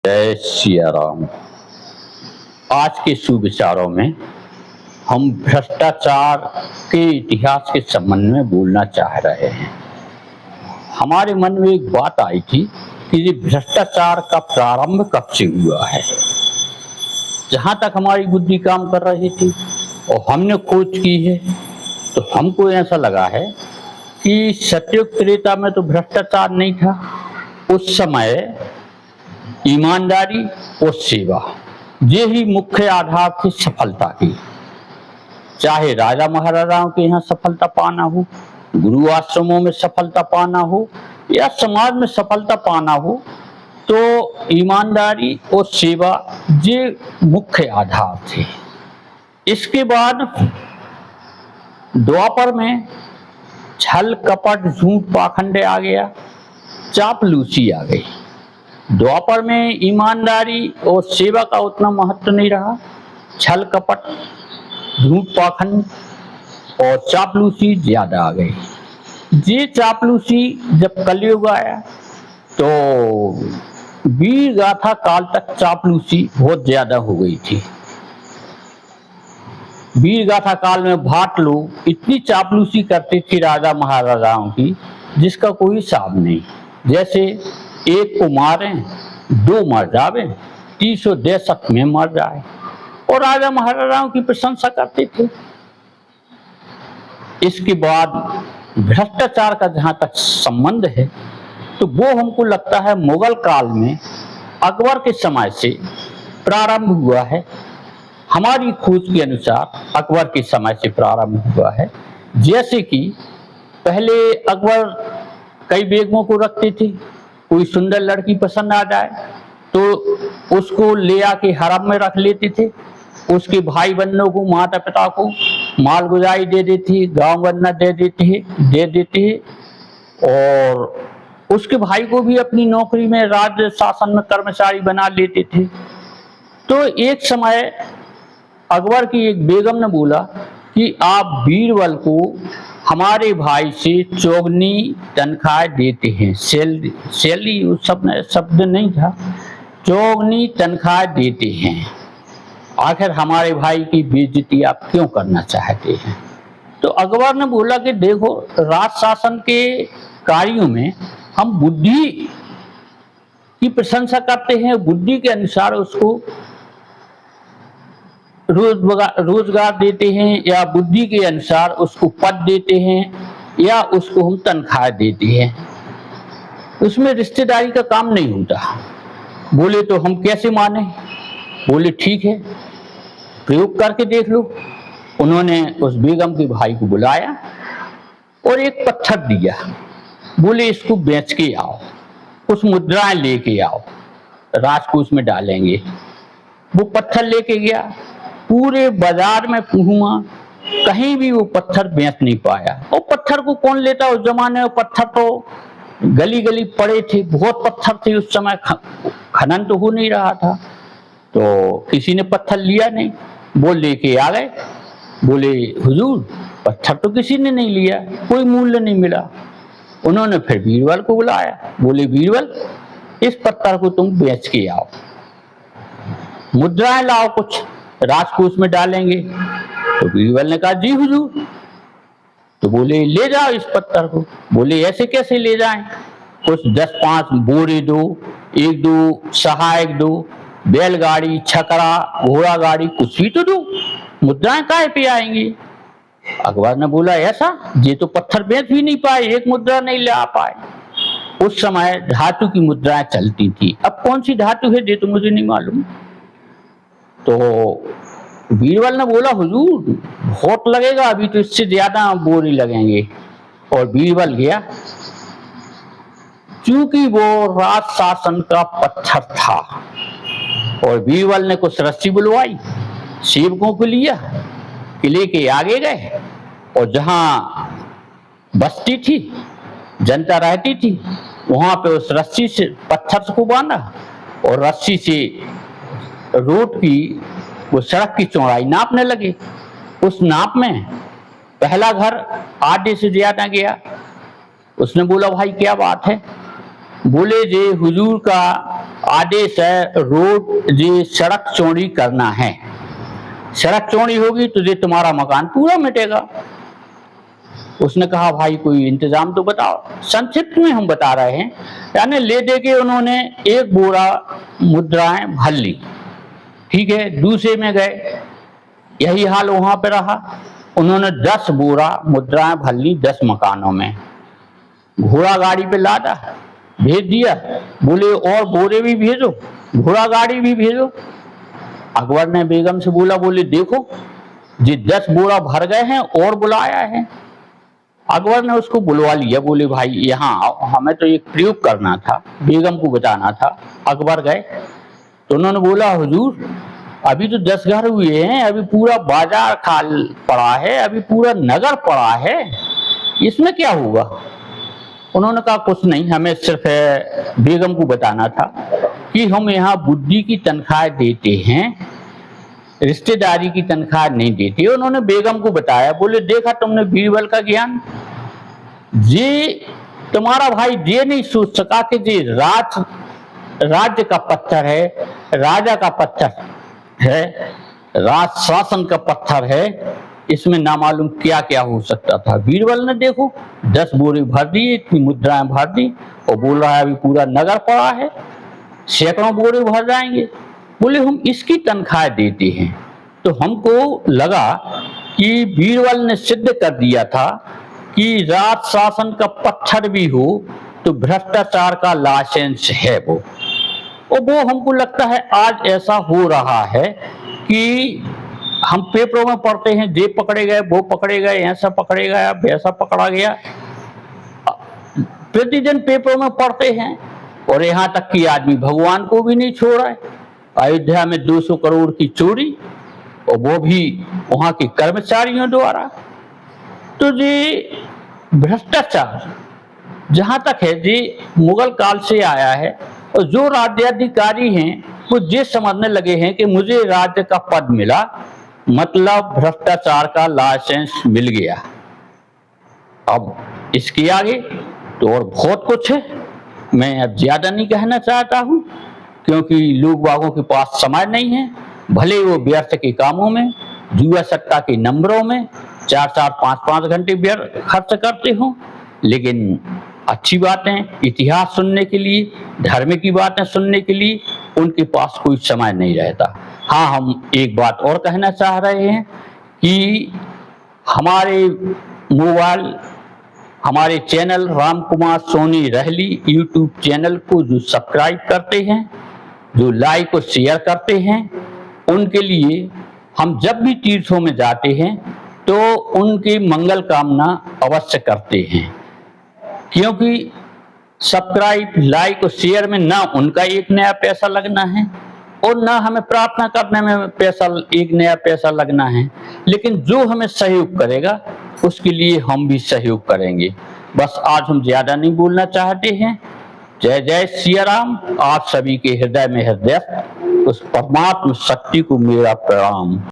जय सिया राम। आज के सुविचारों में हम भ्रष्टाचार के इतिहास के संबंध में बोलना चाह रहे हैं। हमारे मन में एक बात आई थी कि ये भ्रष्टाचार का प्रारंभ कब से हुआ है। जहाँ तक हमारी बुद्धि काम कर रही थी और हमने खोज की है तो हमको ऐसा लगा है कि सतयुग त्रेता में तो भ्रष्टाचार नहीं था। उस समय ईमानदारी और सेवा ये ही मुख्य आधार थी सफलता की। चाहे राजा महाराजाओं के यहाँ सफलता पाना हो, गुरु आश्रमों में सफलता पाना हो या समाज में सफलता पाना हो, तो ईमानदारी और सेवा ये मुख्य आधार थे। इसके बाद द्वापर में छल कपट झूठ पाखंड आ गया, चापलूसी आ गई। द्वापर में ईमानदारी और सेवा का उतना महत्व नहीं रहा, छल कपट झूठ पाखंड और चापलूसी ज्यादा आ गई। ये चापलूसी जब कलयुग आया तो वीर गाथा काल तक चापलूसी बहुत ज्यादा हो गई थी। वीर गाथा काल में भाट लोग इतनी चापलूसी करते थे राजा महाराजाओं की जिसका कोई हिसाब नहीं। जैसे एक को मारे, दो मर जावे, तीसो देशक में मर जाए, और राजा महाराजाओं की प्रशंसा करते थे। इसके बाद भ्रष्टाचार का जहां तक संबंध है तो वो हमको लगता है मुगल काल में अकबर के समय से प्रारंभ हुआ है। हमारी खोज के अनुसार अकबर के समय से प्रारंभ हुआ है। जैसे कि पहले अकबर कई बेगमों को रखते थे। कोई सुंदर लड़की पसंद आ जाए तो उसको ले आके हरम में रख लेते थे। उसके भाई बहनों को, माता पिता को मालगुजारी दे देती, गांव वरना दे देते और उसके भाई को भी अपनी नौकरी में राज्य शासन में कर्मचारी बना लेते थे। तो एक समय अकबर की एक बेगम ने बोला कि आप बीरबल को हमारे भाई से चौगनी तनख्वाह देते हैं। सैलरी उस शब्द नहीं था, चौगनी तनख्वाह देते हैं। आखिर हमारे भाई की बेइज्जती आप क्यों करना चाहते हैं? तो अकबर ने बोला कि देखो, राज शासन के कार्यों में हम बुद्धि की प्रशंसा करते हैं, बुद्धि के अनुसार उसको रोजगार देते हैं या बुद्धि के अनुसार उसको पद देते हैं या उसको हम तनख्वाह देते हैं। उसमें रिश्तेदारी का काम नहीं होता। बोले तो हम कैसे माने? बोले ठीक है, प्रयोग करके देख लो। उन्होंने उस बेगम के भाई को बुलाया और एक पत्थर दिया। बोले इसको बेच के आओ, कुछ मुद्राएं लेके आओ, राजकोष में डालेंगे। वो पत्थर लेके गया, पूरे बाजार में घूमा, कहीं भी वो पत्थर बेच नहीं पाया। और पत्थर को कौन लेता उस जमाने में? पत्थर तो गली गली पड़े थे, बहुत पत्थर थे उस समय, खनन तो हो नहीं रहा था, तो किसी ने पत्थर लिया नहीं। वो लेके आ गए, बोले हुजूर पत्थर तो किसी ने नहीं लिया, कोई मूल्य नहीं मिला। उन्होंने फिर बीरबल को बुलाया। बोले बीरबल, इस पत्थर को तुम बेच के आओ, मुद्राएं लाओ, कुछ राजकोष में डालेंगे। तो बीरबल ने कहा जी हुजूर। तो बोले ले जाओ इस पत्थर को। बोले ऐसे कैसे ले जाएं? कुछ 10-5 बोरे दो, एक दो सहायक दो, बैलगाड़ी, छकड़ा, घोड़ा गाड़ी, कुछ भी तो दो, मुद्राएं काहे पे आएंगी? अकबर ने बोला ऐसा? ये तो पत्थर बेच भी नहीं पाए, एक मुद्रा नहीं ला पाए। उस समय धातु की मुद्राएं चलती थी। अब कौन सी धातु है ये तो मुझे नहीं मालूम। तो बीरबल ने बोला हुजूर बहुत लगेगा, अभी तो इससे ज्यादा बोरी लगेंगे। और बीरबल गया। चूंकि वो राज शासन का पत्थर था और बीरबल ने कुछ रस्सी बुलवाई, सेवकों को लिया, किले के आगे गए और जहां बस्ती थी, जनता रहती थी, वहां पे उस रस्सी से पत्थर को बांधा और रस्सी से रोड की, वो सड़क की चौड़ाई नापने लगे। उस नाप में पहला घर आधे से ज्यादा गया। उसने बोला भाई क्या बात है? बोले जे हुजूर का आदेश है रोड ये सड़क चौड़ी करना है, सड़क चौड़ी होगी तो ये तुम्हारा मकान पूरा मिटेगा। उसने कहा भाई कोई इंतजाम तो बताओ। संक्षिप्त में हम बता रहे हैं, यानी ले दे के उन्होंने एक बोरा मुद्राएं भर ली, ठीक है। दूसरे में गए, यही हाल वहां पे रहा, उन्होंने 10 बोरा मुद्राएं भर ली 10 मकानों में, घोड़ा गाड़ी पे लादा, भेज दिया, बोले और बोरे भी भेजो, घोड़ा गाड़ी भी भेजो। अकबर ने बेगम से बोला, बोले देखो ये 10 बोरा भर गए हैं और बुलाया है। अकबर ने उसको बुलवा लिया, बोले भाई यहाँ आओ, हमें तो एक प्रयोग करना था, बेगम को बताना था। अकबर गए तो उन्होंने बोला हुजूर अभी तो 10 घर हुए हैं, अभी पूरा बाजार खाल पड़ा है, अभी पूरा नगर पड़ा है, इसमें क्या होगा। उन्होंने कहा कुछ नहीं, हमें सिर्फ बेगम को बताना था कि हम यहाँ बुद्धि की तनख्वाह देते हैं, रिश्तेदारी की तनख्वाह नहीं देते। उन्होंने बेगम को बताया, बोले देखा तुमने बीरबल का ज्ञान, ये तुम्हारा भाई ये नहीं सोच सका कि ये राज्य का पत्थर है, राजा का पत्थर है, राज शासन का पत्थर है, इसमें नामालूम क्या क्या हो सकता था। बीरबल ने देखो 10 बोरे भर दिए, इतनी मुद्राएं भर दी और बोल रहा है अभी पूरा नगर पड़ा है, सैकड़ों बोरे भर जाएंगे। बोले हम इसकी तनख्वाह देते हैं। तो हमको लगा कि बीरबल ने सिद्ध कर दिया था कि राज शासन का पत्थर भी हो तो भ्रष्टाचार का लाइसेंस है वो। और वो हमको लगता है आज ऐसा हो रहा है कि हम पेपरों में पढ़ते हैं, ये पकड़े गए, वो पकड़े गए, ऐसा पकड़े गया, वैसा पकड़ा गया, प्रतिदिन पेपरों में पढ़ते हैं। और यहाँ तक कि आदमी भगवान को भी नहीं छोड़ा है। अयोध्या में 200 करोड़ की चोरी, और वो भी वहां के कर्मचारियों द्वारा। तो ये भ्रष्टाचार जहां तक है ये मुगल काल से आया है, और जो राज्याधिकारी हैं वो ये समझने लगे हैं कि मुझे राज्य का पद मिला मतलब भ्रष्टाचार का लाइसेंस मिल गया। अब इसके आगे तो और बहुत कुछ है, मैं अब ज्यादा नहीं कहना चाहता हूं क्योंकि लोग बागों के पास समय नहीं है। भले वो व्यर्थ के कामों में, जुआ सट्टा के नंबरों में 4-4, 5-5 घंटे खर्च करते हो, लेकिन अच्छी बातें इतिहास सुनने के लिए, धर्म की बातें सुनने के लिए उनके पास कोई समय नहीं रहता। हाँ, हम एक बात और कहना चाह रहे हैं कि हमारे मोबाइल, हमारे चैनल राम कुमार सोनी रहली यूट्यूब चैनल को जो सब्सक्राइब करते हैं, जो लाइक और शेयर करते हैं, उनके लिए हम जब भी तीर्थों में जाते हैं तो उनकी मंगल कामना अवश्य करते हैं। क्योंकि सब्सक्राइब, लाइक और शेयर में ना उनका एक नया पैसा लगना है और ना हमें प्रार्थना करने में एक नया पैसा लगना है, लेकिन जो हमें सहयोग करेगा उसके लिए हम भी सहयोग करेंगे। बस आज हम ज्यादा नहीं बोलना चाहते हैं। जय जय सिया राम। आप सभी के हृदय में हृदय उस परमात्मा शक्ति को मेरा प्रणाम।